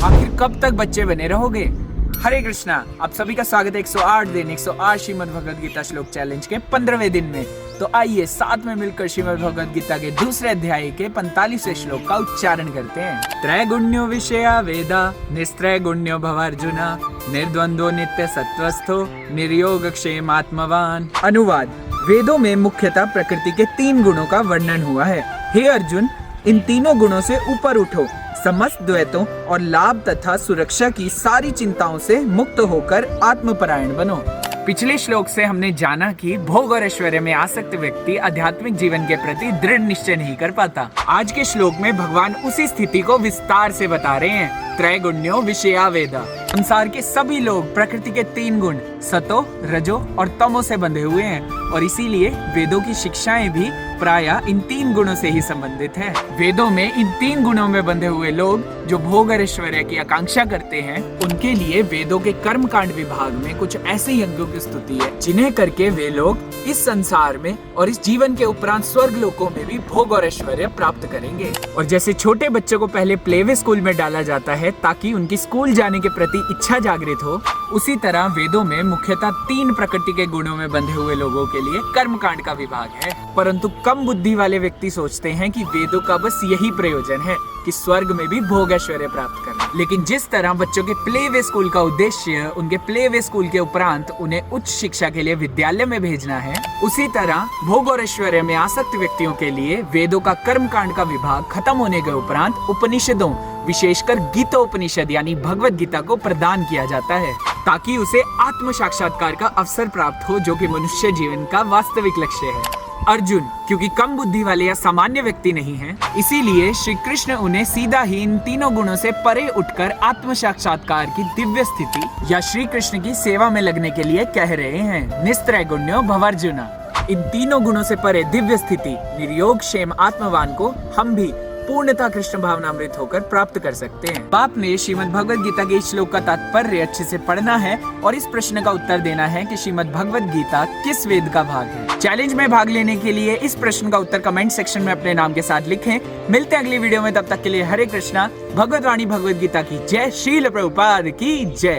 आखिर कब तक बच्चे बने रहोगे? हरे कृष्णा, आप सभी का स्वागत है 108 दिन 108 श्रीमद् भगवद गीता श्लोक चैलेंज के 15वें दिन में। तो आइए साथ में मिलकर श्रीमद् भगवद गीता के दूसरे अध्याय के 45वें श्लोक का उच्चारण करते हैं। त्रैगुण्यो विषया वेदा निस्त्रैगुण्यो भवार्जुना निर्द्वंद्वो नित्य सत्वस्थो निर्योग क्षेमात्मवान। अनुवाद: वेदों में मुख्यतः प्रकृति के 3 गुणों का वर्णन हुआ है। हे अर्जुन, इन तीनों गुणों से ऊपर उठो, समस्त द्वैतों और लाभ तथा सुरक्षा की सारी चिंताओं से मुक्त होकर आत्मपरायण बनो। पिछले श्लोक से हमने जाना कि भोग और ऐश्वर्य में आसक्त व्यक्ति आध्यात्मिक जीवन के प्रति दृढ़ निश्चय नहीं कर पाता। आज के श्लोक में भगवान उसी स्थिति को विस्तार से बता रहे हैं। त्रैगुण्यो विषया वेदा। संसार के सभी लोग प्रकृति के 3 गुण सतो, रजो और तमो से बंधे हुए हैं और इसीलिए वेदों की शिक्षाएं भी प्रायः इन 3 गुणों से ही संबंधित है। वेदों में इन 3 गुणों में बंधे हुए लोग जो भोग और ऐश्वर्य की आकांक्षा करते हैं, उनके लिए वेदों के कर्म कांड विभाग में कुछ ऐसे यज्ञों की स्तुति है जिन्हें करके वे लोग इस संसार में और इस जीवन के उपरांत स्वर्ग लोकों में भी भोग और ऐश्वर्य प्राप्त करेंगे। और जैसे छोटे बच्चों को पहले प्लेवे स्कूल में डाला जाता है ताकि उनकी स्कूल जाने के प्रति इच्छा जागृत हो, उसी तरह वेदों में मुख्यतः 3 प्रकृति के गुणों में बंधे हुए लोगों के लिए कर्म कांड का विभाग है। परंतु कम बुद्धि वाले व्यक्ति सोचते हैं कि वेदों का बस यही प्रयोजन है कि स्वर्ग में भी भोग ऐश्वर्य प्राप्त करना। लेकिन जिस तरह बच्चों के प्लेवे स्कूल का उद्देश्य उनके प्लेवे स्कूल के उपरांत उन्हें उच्च शिक्षा के लिए विद्यालय में भेजना है, उसी तरह भोग और ऐश्वर्य में आसक्त व्यक्तियों के लिए वेदों का कर्म कांड का विभाग खत्म होने के उपरांत उपनिषदों, विशेषकर गीतोपनिषद यानी भगवद गीता को प्रदान किया जाता है ताकि उसे आत्म साक्षात्कार का अवसर प्राप्त हो, जो कि मनुष्य जीवन का वास्तविक लक्ष्य है। अर्जुन, क्योंकि कम बुद्धि वाले या सामान्य व्यक्ति नहीं हैं, इसीलिए श्री कृष्ण उन्हें सीधा ही इन 3 गुणों से परे उठकर आत्म साक्षात्कार की दिव्य स्थिति या श्री कृष्ण की सेवा में लगने के लिए कह रहे हैं। निस्त्रैगुण्यो भवार्जुना। इन 3 गुणों से परे दिव्य स्थिति निर्योग क्षेम आत्मवान को हम भी पूर्णता कृष्ण भावनामृत होकर प्राप्त कर सकते हैं। आपने श्रीमद् भगवद गीता के इस श्लोक का तात्पर्य अच्छे से पढ़ना है और इस प्रश्न का उत्तर देना है कि श्रीमद् भगवद गीता किस वेद का भाग है। चैलेंज में भाग लेने के लिए इस प्रश्न का उत्तर कमेंट सेक्शन में अपने नाम के साथ लिखें। मिलते हैं अगली वीडियो में, तब तक के लिए हरे कृष्णा। भगवद वाणी भगवद गीता की जय। श्रील प्रभुपाद की जय।